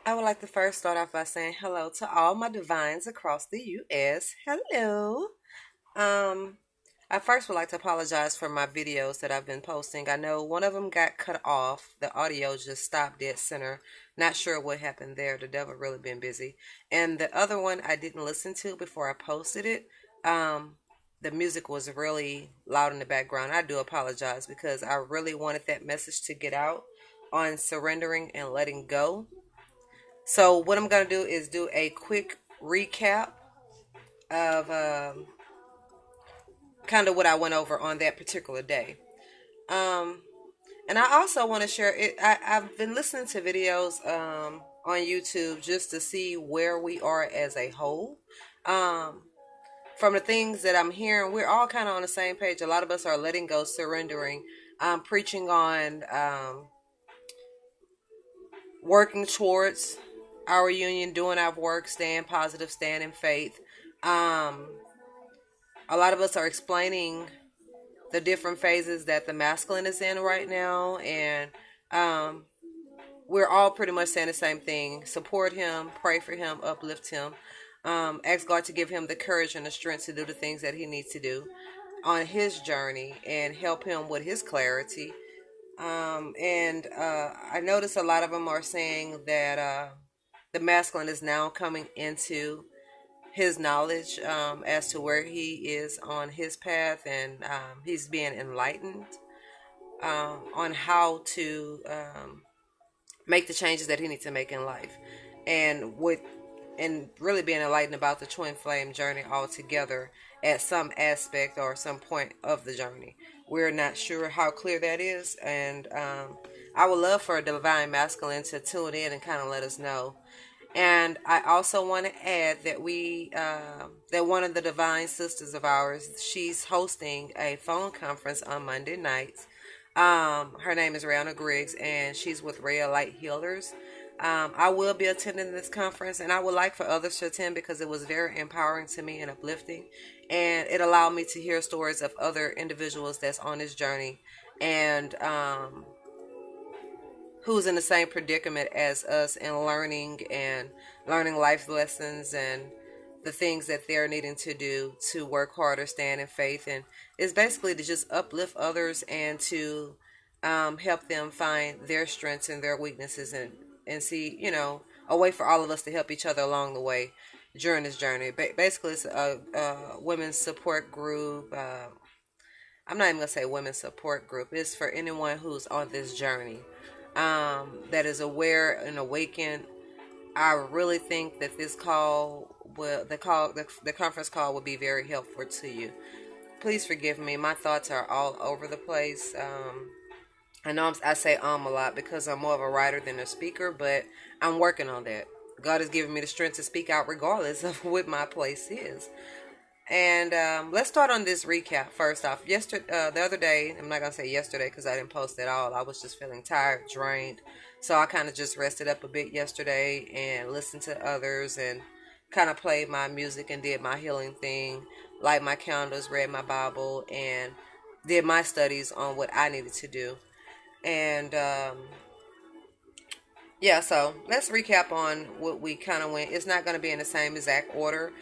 I would like to first start off by saying hello to all my divines across the U.S. Hello. Um, I first would like to apologize for my videos that I've been posting. I know one of them got cut off. The audio just stopped dead center. Not sure what happened there. The devil really been busy. And the other one I didn't listen to before I posted it. Um, the music was really loud in the background. I do apologize because I really wanted that message to get out on surrendering and letting go. So what I'm gonna do is do a quick recap of kind of what I went over on that particular day. Um, and I also want to share it. I've been listening to videos on YouTube just to see where we are as a whole. Um, from the things that I'm hearing, we're all kind of on the same page. A lot of us are letting go, surrendering, preaching on working towards our union, doing our work, staying positive, staying in faith. Um, a lot of us are explaining the different phases that the masculine is in right now, and um, we're all pretty much saying the same thing: support him, pray for him, uplift him, ask God to give him the courage and the strength to do the things that he needs to do on his journey, and help him with his clarity. And I notice a lot of them are saying that the masculine is now coming into his knowledge as to where he is on his path, and he's being enlightened on how to make the changes that he needs to make in life, and really being enlightened about the twin flame journey altogether at some aspect or some point of the journey. We're not sure how clear that is, and I would love for a divine masculine to tune in and kind of let us know. And I also want to add that that one of the divine sisters of ours, she's hosting a phone conference on Monday nights. Her name is Rihanna Griggs, and she's with Rhea Light Healers. I will be attending this conference, and I would like for others to attend because it was very empowering to me and uplifting, and it allowed me to hear stories of other individuals that's on this journey, and who's in the same predicament as us, and learning life lessons and the things that they're needing to do to work harder, stand in faith, and it's basically to just uplift others and to help them find their strengths and their weaknesses, and see, a way for all of us to help each other along the way during this journey. Basically, it's a women's support group. I'm not even gonna say women's support group. It's for anyone who's on this journey, that is aware and awakened. I really think that this call will the conference call will be very helpful to you. Please forgive me. My thoughts are all over the place. I know I say a lot because I'm more of a writer than a speaker, but I'm working on that. God has given me the strength to speak out regardless of what my place is. And let's start on this recap first off. The other day, I'm not gonna say yesterday because I didn't post at all. I was just feeling tired, drained, so I kind of just rested up a bit yesterday and listened to others and kind of played my music and did my healing thing, light my candles, read my Bible, and did my studies on what I needed to do. And yeah, so let's recap on what we kind of went. It's not going to be in the same exact order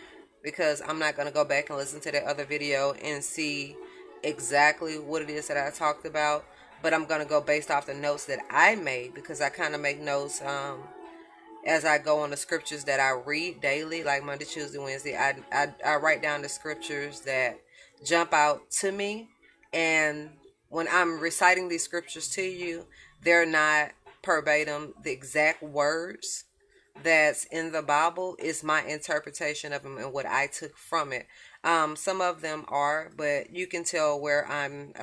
because I'm not going to go back and listen to that other video and see exactly what it is that I talked about. But I'm going to go based off the notes that I made, because I kind of make notes as I go on the scriptures that I read daily, like Monday, Tuesday, Wednesday. I write down the scriptures that jump out to me. And when I'm reciting these scriptures to you, they're not verbatim the exact words that's in the Bible. Is my interpretation of them and what I took from it. Some of them are, but you can tell where I'm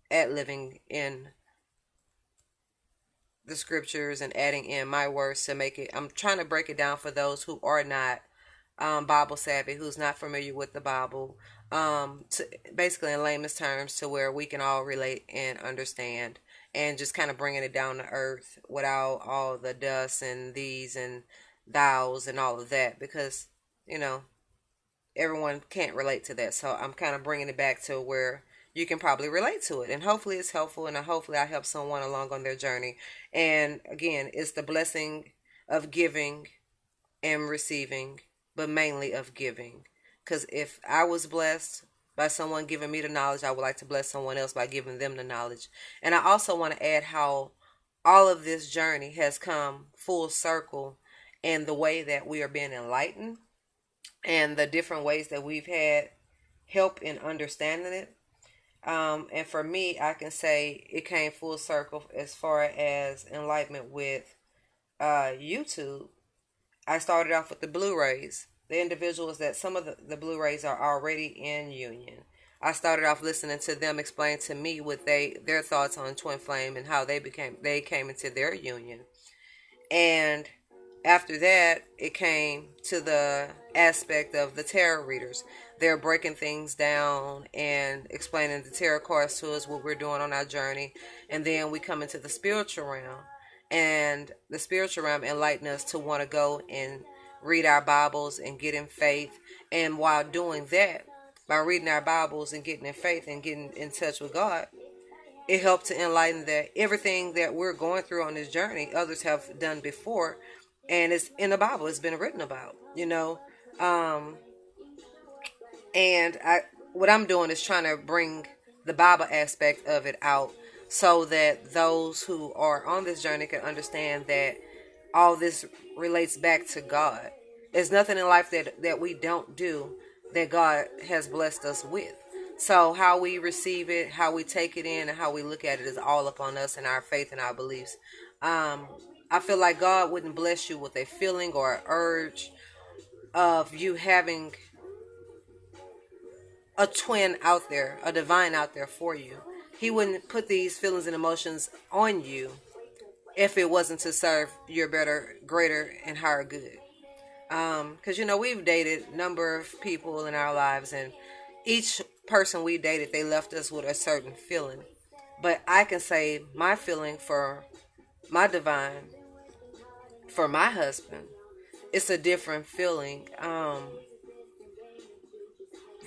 at living in the scriptures and adding in my words to make it. I'm trying to break it down for those who are not Bible savvy, who's not familiar with the Bible, to basically in layman's terms, to where we can all relate and understand, and just kind of bringing it down to earth without all the dust and these and thous and all of that, because you know everyone can't relate to that. So I'm kind of bringing it back to where you can probably relate to it, and hopefully it's helpful, and hopefully I help someone along on their journey. And again, it's the blessing of giving and receiving, but mainly of giving. Because if I was blessed by someone giving me the knowledge, I would like to bless someone else by giving them the knowledge. And I also want to add how all of this journey has come full circle in the way that we are being enlightened and the different ways that we've had help in understanding it. And for me, I can say it came full circle as far as enlightenment with YouTube. I started off with the Blu-rays. The individuals that some of the Blu-rays are already in union. I started off listening to them explain to me what their thoughts on Twin Flame and how they came into their union. And after that, it came to the aspect of the tarot readers. They're breaking things down and explaining the tarot cards to us, what we're doing on our journey. And then we come into the spiritual realm. And the spiritual realm enlighten us to want to go and read our Bibles and get in faith. And while doing that, by reading our Bibles and getting in faith and getting in touch with God, it helped to enlighten that everything that we're going through on this journey, others have done before, and it's in the Bible. It's been written about, um, and what I'm doing is trying to bring the Bible aspect of it out, so that those who are on this journey can understand that all this relates back to God. There's nothing in life that we don't do that God has blessed us with. So how we receive it, how we take it in, and how we look at it is all upon us and our faith and our beliefs. I feel like God wouldn't bless you with a feeling or an urge of you having a twin out there, a divine out there for you. He wouldn't put these feelings and emotions on you if it wasn't to serve your better, greater, and higher good. Because we've dated a number of people in our lives, and each person we dated, they left us with a certain feeling. But I can say my feeling for my divine, for my husband, it's a different feeling.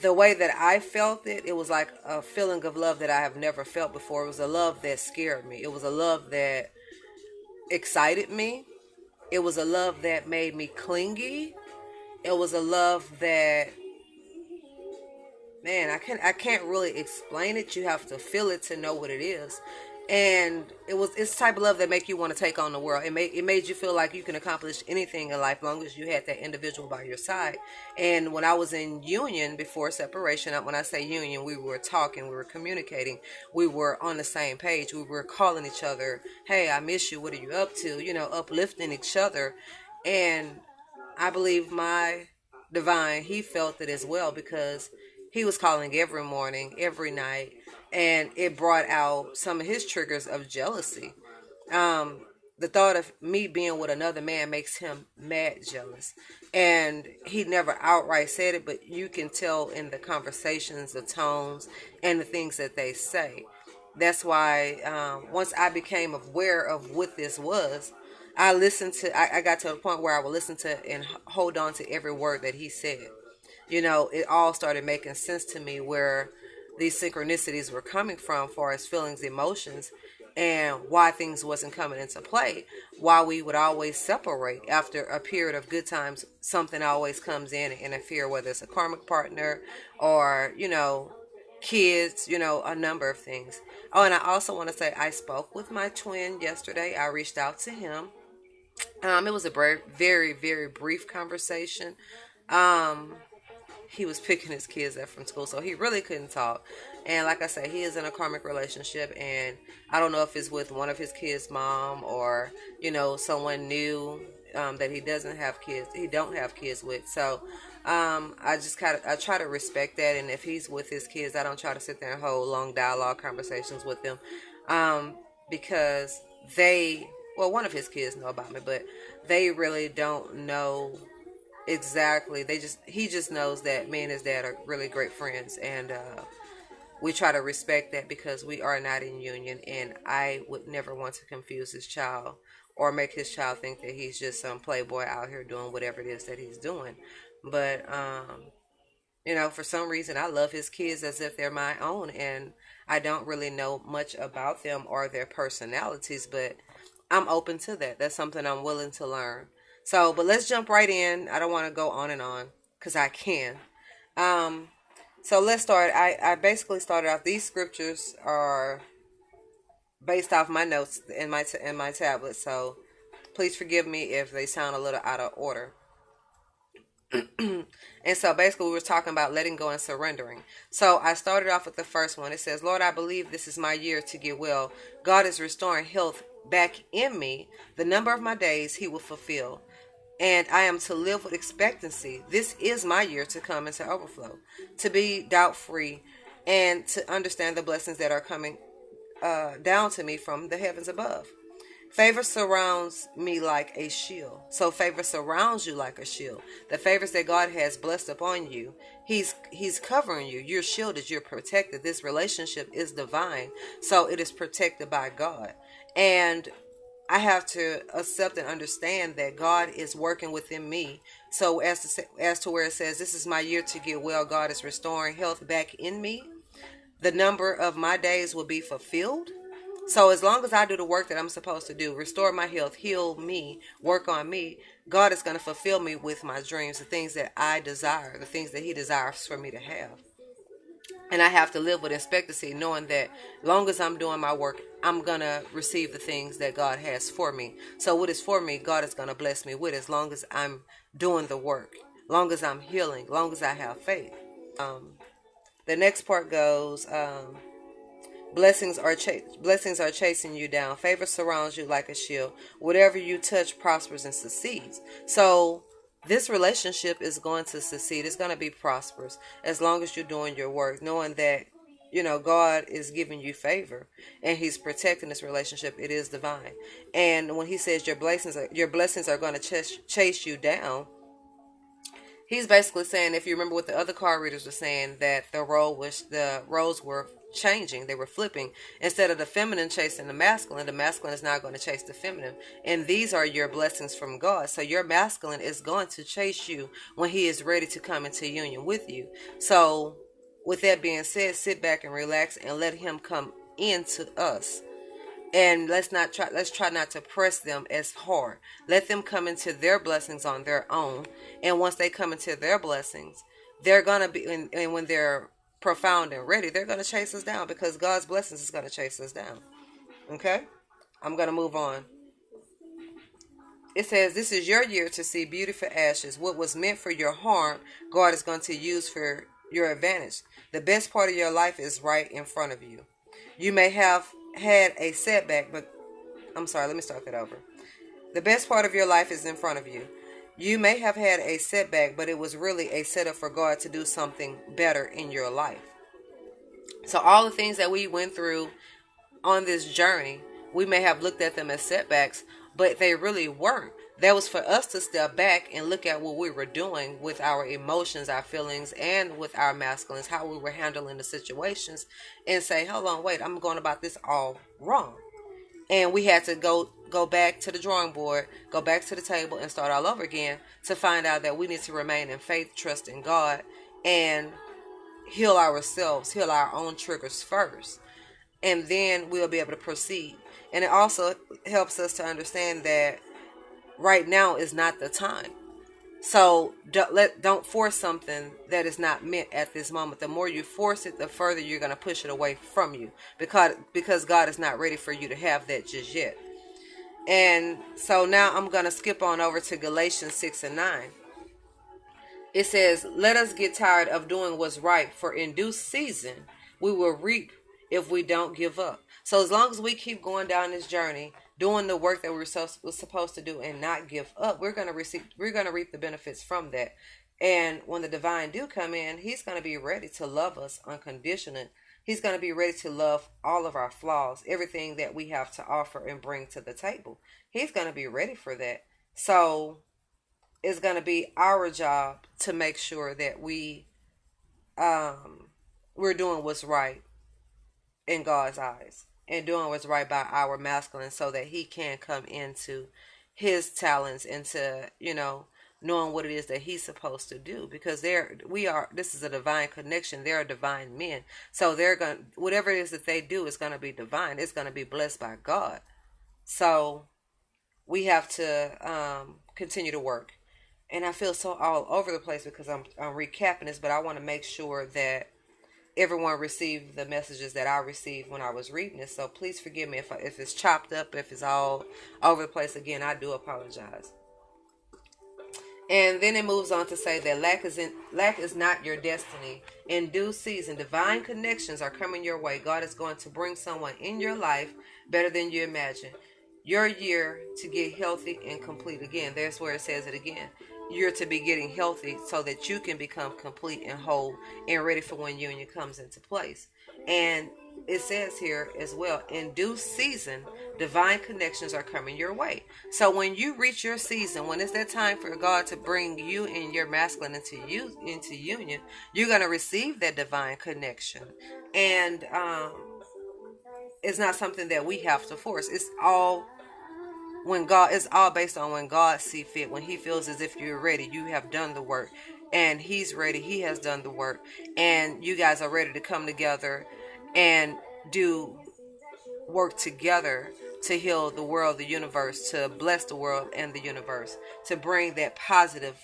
The way that I felt it, it was like a feeling of love that I have never felt before. It was a love that scared me. It was a love that excited me. It was a love that made me clingy. It was a love that, man, I can't really explain it. You have to feel it to know what it is. And it's the type of love that make you want to take on the world. It made you feel like you can accomplish anything in life, long as you had that individual by your side. And when I was in union before separation, when I say union, we were talking, we were communicating, we were on the same page, we were calling each other, hey, I miss you, what are you up to, uplifting each other. And I believe my divine, he felt it as well, because he was calling every morning, every night, and it brought out some of his triggers of jealousy. The thought of me being with another man makes him mad jealous. And he never outright said it, but you can tell in the conversations, the tones, and the things that they say. That's why once I became aware of what this was, I got to a point where I would listen to and hold on to every word that he said. It all started making sense to me where these synchronicities were coming from, far as feelings, emotions, and why things wasn't coming into play. Why we would always separate after a period of good times. Something always comes in and interfere, whether it's a karmic partner or kids, a number of things. Oh, and I also want to say I spoke with my twin yesterday. I reached out to him. It was a very, very, very brief conversation. He was picking his kids up from school, so he really couldn't talk. And like I said, he is in a karmic relationship, and I don't know if it's with one of his kids' mom or someone new that he don't have kids with. So I try to respect that, and if he's with his kids, I don't try to sit there and hold long dialogue conversations with them, because one of his kids know about me, but they really don't know exactly. He just knows that me and his dad are really great friends, and we try to respect that because we are not in union, and I would never want to confuse his child or make his child think that he's just some playboy out here doing whatever it is that he's doing. But for some reason I love his kids as if they're my own, and I don't really know much about them or their personalities, but I'm open to that. That's something I'm willing to learn. So, but let's jump right in. I don't want to go on because I can. Um, so let's start. I basically started off. These scriptures are based off my notes in my tablet. So please forgive me if they sound a little out of order. And so basically we were talking about letting go and surrendering. So I started off with the first one. It says, Lord, I believe this is my year to get well. God is restoring health back in me. The number of my days he will fulfill. And I am to live with expectancy. This is my year to come into overflow, to be doubt free, and to understand the blessings that are coming down to me from the heavens above. Favor surrounds me like a shield. So favor surrounds you like a shield. The favors that God has blessed upon you, He's covering you. You're shielded. You're protected. This relationship is divine. So it is protected by God. And I have to accept and understand that God is working within me. So as to where it says, this is my year to get well. God is restoring health back in me. The number of my days will be fulfilled. So as long as I do the work that I'm supposed to do, restore my health, heal me, work on me, God is going to fulfill me with my dreams, the things that I desire, the things that he desires for me to have. And I have to live with expectancy, knowing that as long as I'm doing my work, I'm going to receive the things that God has for me. So what is for me, God is going to bless me with as long as I'm doing the work, long as I'm healing, long as I have faith. The next part goes, blessings are chasing you down. Favor surrounds you like a shield. Whatever you touch prospers and succeeds. So this relationship is going to succeed. It's going to be prosperous as long as you're doing your work, knowing that God is giving you favor and he's protecting this relationship. It is divine. And when he says your blessings are going to chase you down, he's basically saying, if you remember what the other card readers were saying, that the roles were changing, they were flipping. Instead of the feminine chasing the masculine is now going to chase the feminine. And these are your blessings from God. So your masculine is going to chase you when he is ready to come into union with you. So with that being said, sit back and relax and let him come into us. And let's try not to press them as hard. Let them come into their blessings on their own. And once they come into their blessings, they're gonna be and when they're profound and ready, they're gonna chase us down, because God's blessings is gonna chase us down. Okay? I'm gonna move on. It says, this is your year to see beauty for ashes. What was meant for your harm, God is going to use for your advantage. The best part of your life is right in front of you. You may have had a setback, but I'm sorry, let me start that over. The best part of your life is in front of you. You may have had a setback, but it was really a setup for God to do something better in your life. So all the things that we went through on this journey, we may have looked at them as setbacks, but they really weren't. That was for us to step back and look at what we were doing with our emotions, our feelings, and with our masculines, how we were handling the situations, and say, hold on, wait, I'm going about this all wrong. And we had to go back to the drawing board, go back to the table, and start all over again to find out that we need to remain in faith, trust in God, and heal ourselves, heal our own triggers first. And then we'll be able to proceed. And it also helps us to understand that right now is not the time. So don't force something that is not meant at this moment. The more you force it, the further you're going to push it away from you, because God is not ready for you to have that just yet. And so now I'm going to skip on over to Galatians 6 and 9. It says, let us get tired of doing what's right, for in due season we will reap if we don't give up. So as long as we keep going down this journey, doing the work that we're supposed to do and not give up, we're going to reap the benefits from that. And when the divine do come in, he's going to be ready to love us unconditionally. He's going to be ready to love all of our flaws, everything that we have to offer and bring to the table. He's going to be ready for that. So it's going to be our job to make sure that we're doing what's right in God's eyes, and doing what's right by our masculine, so that he can come into his talents, into knowing what it is that he's supposed to do, because this is a divine connection. They're divine men, so they're going, whatever it is that they do is going to be divine. It's going to be blessed by God. So we have to continue to work. And I feel so all over the place because I'm recapping this, but I want to make sure that everyone received the messages that I received when I was reading this. So please forgive me if it's chopped up, if it's all over the place. Again, I do apologize. And then it moves on to say that lack is not your destiny. In due season, divine connections are coming your way. God is going to bring someone in your life better than you imagine. Your year to get healthy and complete. Again, there's where it says it again. You're to be getting healthy so that you can become complete and whole and ready for when union comes into place. And it says here as well, in due season, divine connections are coming your way. So when you reach your season, when it's that time for God to bring you and your masculine into union, you're going to receive that divine connection. And it's not something that we have to force. It's all based on when God see fit. When He feels as if you're ready, you have done the work, and He's ready. He has done the work, and you guys are ready to come together and do work together to heal the world, the universe, to bless the world and the universe, to bring that positive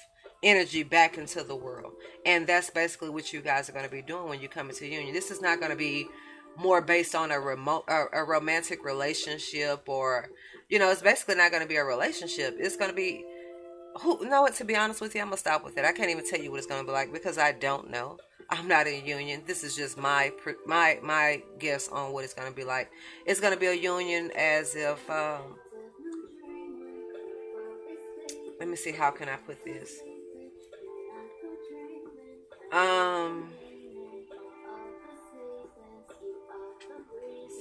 energy back into the world. And that's basically what you guys are going to be doing when you come into union. This is not going to be more based on a romantic relationship, or it's basically not going to be a relationship. It's going to be, who know what, to be honest with you, I'm gonna stop with it. I can't even tell you what it's gonna be like because I don't know. I'm not in a union. This is just my guess on what it's gonna be like. It's gonna be a union as if let me see, how can I put this? Um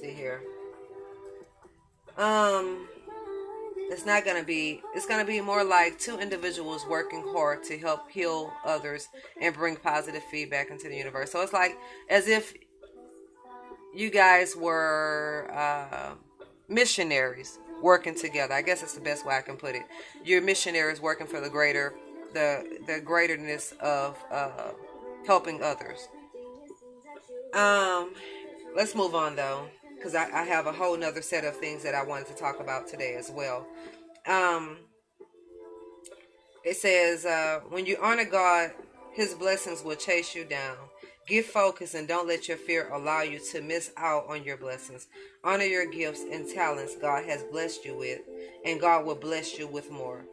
see here. Um it's gonna be more like two individuals working hard to help heal others and bring positive feedback into the universe. So it's like as if you guys were missionaries working together. I guess that's the best way I can put it. You're missionaries working for the greaterness of helping others. Um, let's move on though, because I have a whole nother set of things that I wanted to talk about today as well. Um, it says, when you honor God, His blessings will chase you down. Give focus and don't let your fear allow you to miss out on your blessings. Honor your gifts and talents God has blessed you with, and God will bless you with more.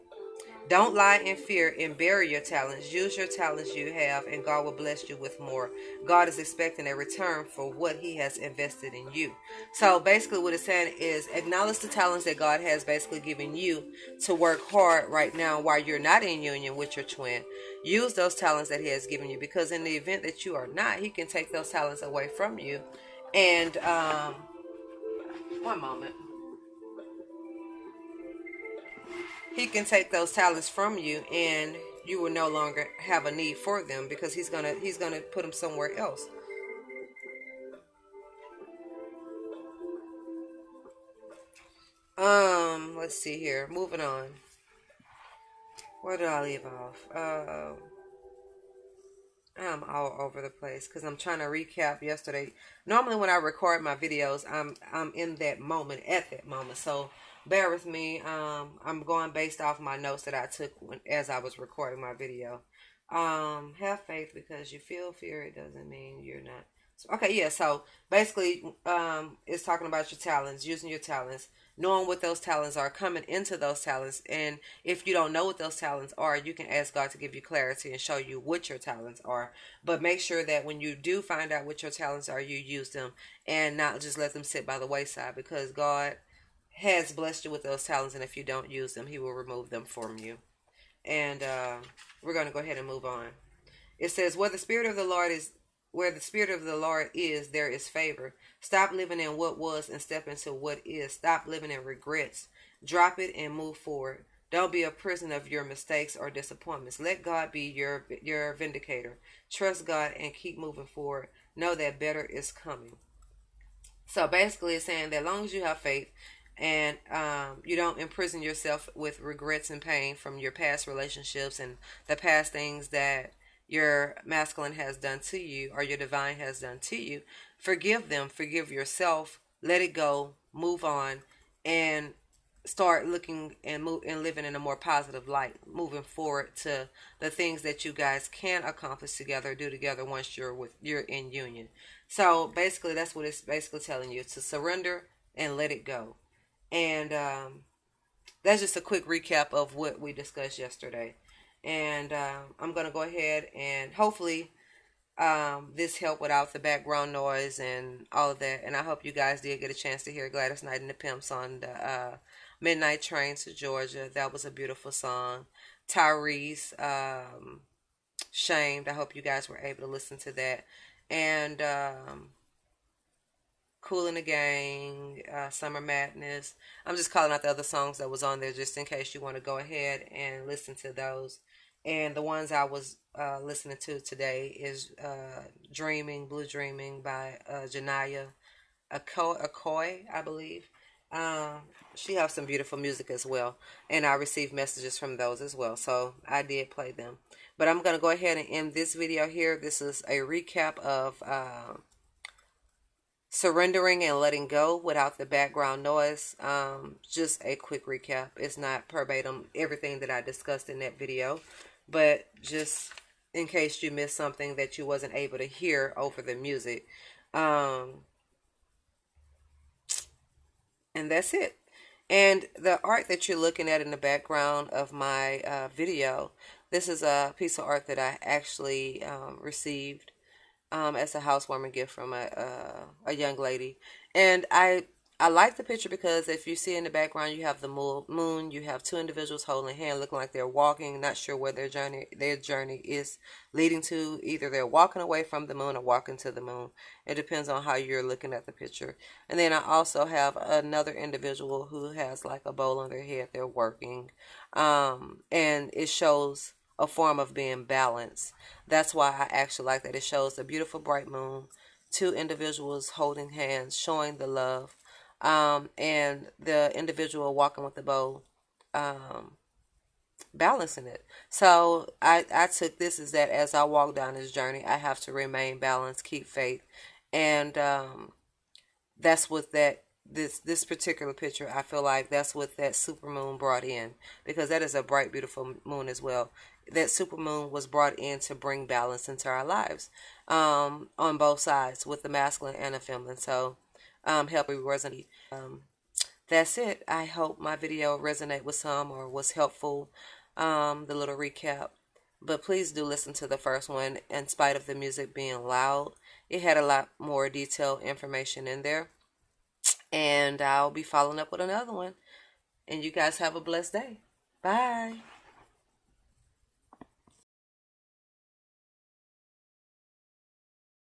Don't lie in fear and bury your talents. Use your talents you have, and God will bless you with more. God is expecting a return for what He has invested in you. So basically, what it's saying is acknowledge the talents that God has basically given you to work hard right now while you're not in union with your twin. Use those talents that He has given you, because in the event that you are not, He can take those talents away from you. And one moment. He can take those talents from you, and you will no longer have a need for them, because he's gonna put them somewhere else. Let's see here. Moving on. Where did I leave off? I'm all over the place because I'm trying to recap yesterday. Normally, when I record my videos, I'm in that moment, at that moment. So bear with me. I'm going based off my notes that I took as I was recording my video. Have faith because you feel fear. It doesn't mean you're not. So, okay, yeah. So basically, it's talking about your talents, using your talents, knowing what those talents are, coming into those talents, and if you don't know what those talents are, you can ask God to give you clarity and show you what your talents are. But make sure that when you do find out what your talents are, you use them and not just let them sit by the wayside, because God has blessed you with those talents, and if you don't use them, He will remove them from you. And we're going to go ahead and move on. It says, where the spirit of the Lord is, there is favor. Stop living in what was and step into what is. Stop living in regrets. Drop it and move forward. Don't be a prisoner of your mistakes or disappointments. Let God be your vindicator. Trust God and keep moving forward. Know that better is coming. So basically, it's saying that as long as you have faith and you don't imprison yourself with regrets and pain from your past relationships and the past things that your masculine has done to you or your divine has done to you, forgive them, forgive yourself, let it go, move on, and start looking and move and living in a more positive light, moving forward to the things that you guys can accomplish together, do together once you're in union. So basically, that's what it's basically telling you, to surrender and let it go. And that's just a quick recap of what we discussed yesterday. And I'm gonna go ahead and hopefully this helped without the background noise and all of that. And I hope you guys did get a chance to hear Gladys Knight and the Pimps on the Midnight Train to Georgia. That was a beautiful song. Tyrese, Shamed. I hope you guys were able to listen to that. And Kool and the Gang, Summer Madness. I'm just calling out the other songs that was on there just in case you want to go ahead and listen to those. And the ones I was listening to today is Dreaming, Blue Dreaming by Janaya Akoi, I believe. Um, she has some beautiful music as well. And I received messages from those as well. So I did play them. But I'm going to go ahead and end this video here. This is a recap of surrendering and letting go without the background noise. Just a quick recap. It's not verbatim everything that I discussed in that video, but just in case you missed something that you wasn't able to hear over the music. And that's it. And the art that you're looking at in the background of my video, this is a piece of art that I actually received as a housewarming gift from a young lady. And I like the picture because if you see in the background, you have the moon, you have two individuals holding hand, looking like they're walking, not sure where their journey is leading to. Either they're walking away from the moon or walking to the moon. It depends on how you're looking at the picture. And then I also have another individual who has like a bowl on their head. They're working. And it shows a form of being balanced. That's why I actually like that. It shows a beautiful bright moon, two individuals holding hands, showing the love, and the individual walking with the bow, um, balancing it. So I took this as that as I walk down this journey, I have to remain balanced, keep faith, and that's what this particular picture, I feel like that's what that super moon brought in, because that is a bright, beautiful moon as well. That super moon was brought in to bring balance into our lives, on both sides, with the masculine and the feminine. So help me resonate. That's it. I hope my video resonate with some or was helpful, the little recap. But please do listen to the first one. In spite of the music being loud, it had a lot more detailed information in there. And I'll be following up with another one. And you guys have a blessed day. Bye.